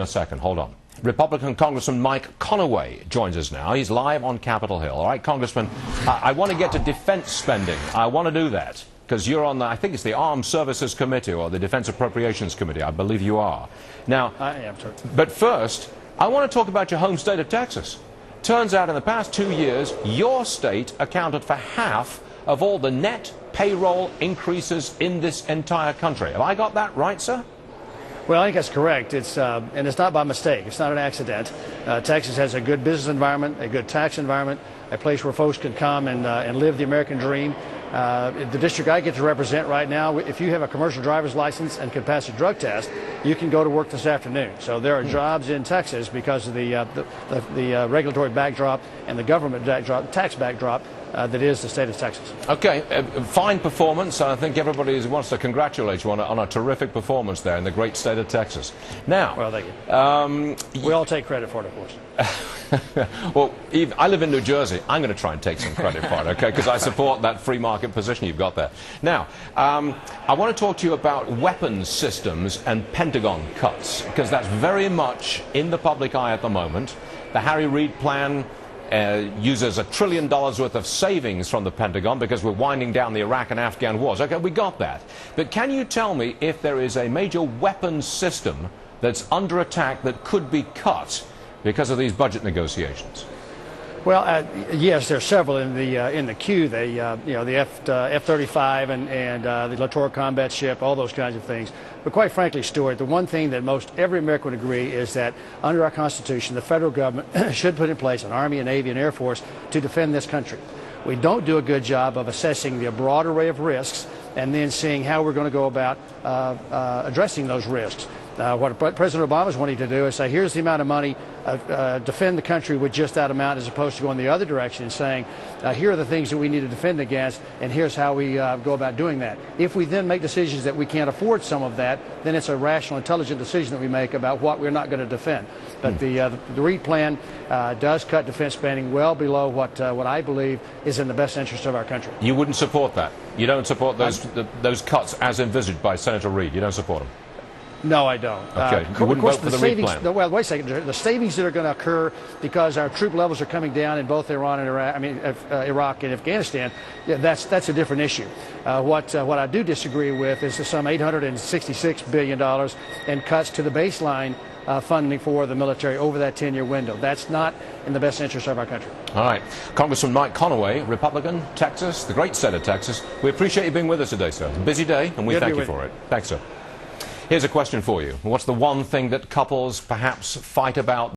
in a second. Hold on. Republican Congressman Mike Conaway joins us now. He's live on Capitol Hill. All right, Congressman, I want to get to defense spending. I want to do that because you're on the, I think it's the Armed Services Committee or the Defense Appropriations Committee. I believe you are. Now, I am, sir. But first, I want to talk about your home state of Texas. Turns out in the past 2 years, your state accounted for half of all the net payroll increases in this entire country. Have I got that right, sir? Well, I think that's correct. And it's not by mistake. It's not an accident. Texas has a good business environment, a good tax environment, a place where folks can come and live the American dream. The district I get to represent right now, if you have a commercial driver's license and can pass a drug test, you can go to work this afternoon. So there are jobs in Texas because of the regulatory backdrop and the government backdrop, tax backdrop that is the state of Texas. Okay, fine performance. I think everybody wants to congratulate you on a terrific performance there in the great state of Texas. Now, well, thank you. We all take credit for it, of course. Well, I live in New Jersey. I'm going to try and take some credit for it, okay, because I support that free market position you've got there. Now, I want to talk to you about weapons systems and Pentagon cuts, because that's very much in the public eye at the moment. The Harry Reid plan uses $1 trillion worth of savings from the Pentagon because we're winding down the Iraq and Afghan wars. Okay, we got that. But can you tell me if there is a major weapons system that's under attack that could be cut because of these budget negotiations? Well, yes, there are several in the queue. The F-35 and the Littoral Combat Ship, all those kinds of things. But quite frankly, Stuart, the one thing that most every American would agree is that under our Constitution, the federal government should put in place an Army, a Navy, and Air Force to defend this country. We don't do a good job of assessing the broad array of risks and then seeing how we're going to go about addressing those risks. What President Obama is wanting to do is say, here's the amount of money, defend the country with just that amount, as opposed to going the other direction and saying, here are the things that we need to defend against, and here's how we go about doing that. If we then make decisions that we can't afford some of that, then it's a rational, intelligent decision that we make about what we're not going to defend. But the Reid plan does cut defense spending well below what I believe is in the best interest of our country. You wouldn't support that? You don't support those cuts as envisaged by Senator Reid? You don't support them? No, I don't. Okay. You wouldn't vote for the Reid plan? Well, wait a second. The savings that are going to occur because our troop levels are coming down in both Iran and Iraq and Afghanistan, yeah, that's a different issue. What I do disagree with is the sum $866 billion and cuts to the baseline funding for the military over that 10-year window. That's not in the best interest of our country. All right. Congressman Mike Conaway, Republican, Texas, the great state of Texas. We appreciate you being with us today, sir. It's a busy day, and we thank you for it. Thanks, sir. Here's a question for you. What's the one thing that couples perhaps fight about